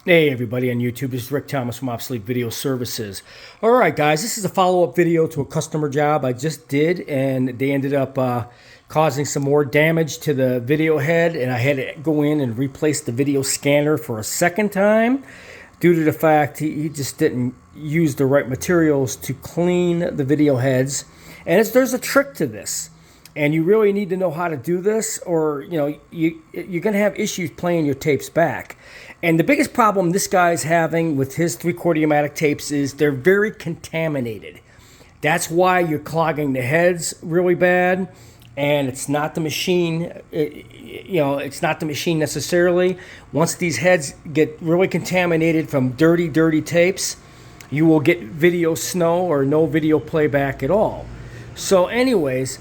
Hey everybody on YouTube, this is Rick Thomas from Obsolete Video Services. Alright guys, this is a follow-up video to a customer job I just did, and they ended up causing some more damage to the video head, and I had to go in and replace the video scanner for a second time due to the fact he just didn't use the right materials to clean the video heads. And there's a trick to this, and you really need to know how to do this, or you're going to have issues playing your tapes back. And the biggest problem this guy's having with his 3/4 U-matic tapes is they're very contaminated. That's why you're clogging the heads really bad, and it's not the machine. It's not the machine necessarily. Once these heads get really contaminated from dirty tapes, you will get video snow or no video playback at all. So anyways,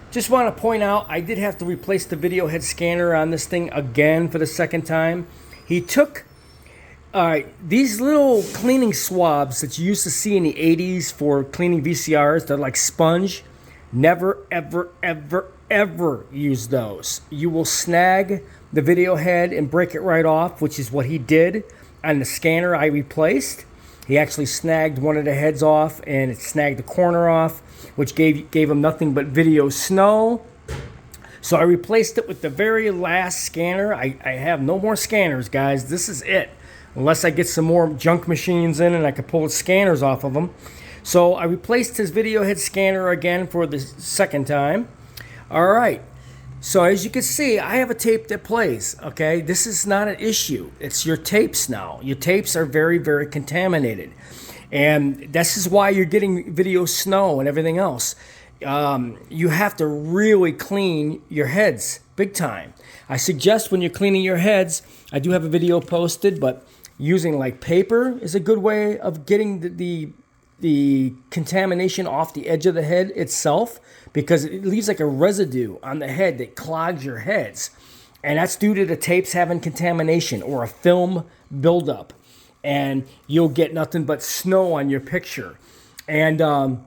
just want to point out, I did have to replace the video head scanner on this thing again for the second time. He took these little cleaning swabs that you used to see in the 80s for cleaning VCRs. They're like sponge. Never, ever use those. You will snag the video head and break it right off, which is what he did on the scanner I replaced. He actually snagged one of the heads off, and it snagged the corner off, which gave him nothing but video snow. So I replaced it with the very last scanner. I have no more scanners, guys. This is it. Unless I get some more junk machines in and I can pull the scanners off of them. So I replaced his video head scanner again for the second time. All right. So as you can see, I have a tape that plays, okay? This is not an issue. It's your tapes now. Your tapes are very contaminated. And this is why you're getting video snow and everything else. You have to really clean your heads big time. I suggest when you're cleaning your heads, I do have a video posted, but using like paper is a good way of getting the contamination off the edge of the head itself, because it leaves like a residue on the head that clogs your heads. And that's due to the tapes having contamination or a film buildup. And you'll get nothing but snow on your picture. And a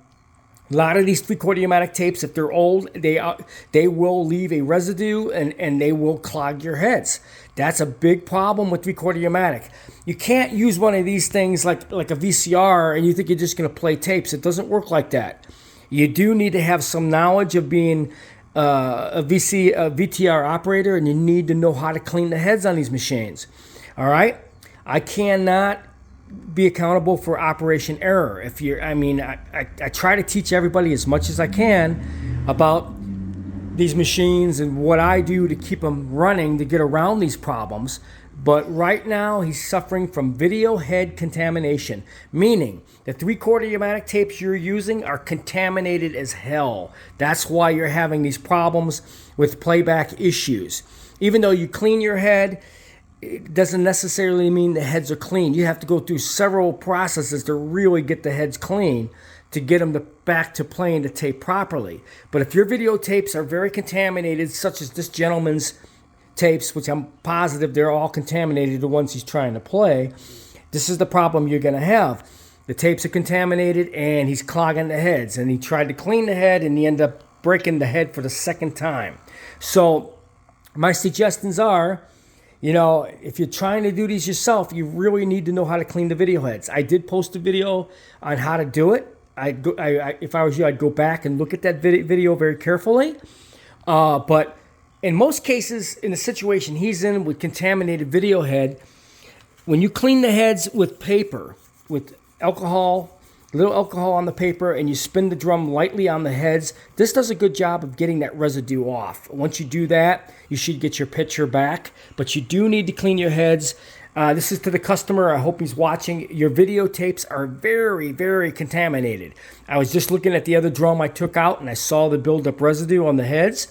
lot of these 3/4 U-matic tapes, if they're old, they will leave a residue and they will clog your heads. That's a big problem with 3/4 U-matic. You can't use one of these things like a VCR and you think you're just going to play tapes. It doesn't work like that. You do need to have some knowledge of being a VTR operator, and you need to know how to clean the heads on these machines. All right? I cannot be accountable for operation error. I try to teach everybody as much as I can about these machines and what I do to keep them running to get around these problems. But right now he's suffering from video head contamination, meaning the 3/4 U-matic tapes you're using are contaminated as hell. That's why you're having these problems with playback issues. Even though you clean your head, it doesn't necessarily mean the heads are clean. You have to go through several processes to really get the heads clean to get them back to playing the tape properly. But if your videotapes are very contaminated, such as this gentleman's tapes, which I'm positive they're all contaminated, the ones he's trying to play, this is the problem you're going to have. The tapes are contaminated and he's clogging the heads. And he tried to clean the head and he ended up breaking the head for the second time. So my suggestions are, if you're trying to do these yourself, you really need to know how to clean the video heads. I did post a video on how to do it. If I was you, I'd go back and look at that video very carefully. But in most cases, in the situation he's in with contaminated video head, when you clean the heads with paper, with alcohol, little alcohol on the paper, and you spin the drum lightly on the heads, this does a good job of getting that residue off. Once you do that, you should get your picture back. But you do need to clean your heads. This is to the customer. I hope he's watching. Your videotapes are very contaminated. I was just looking at the other drum I took out, and I saw the buildup residue on the heads.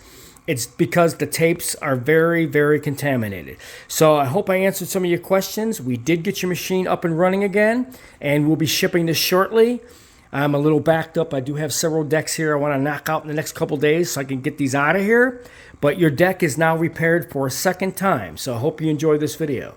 It's because the tapes are very contaminated. So I hope I answered some of your questions. We did get your machine up and running again, and we'll be shipping this shortly. I'm a little backed up. I do have several decks here I want to knock out in the next couple days so I can get these out of here. But your deck is now repaired for a second time. So I hope you enjoy this video.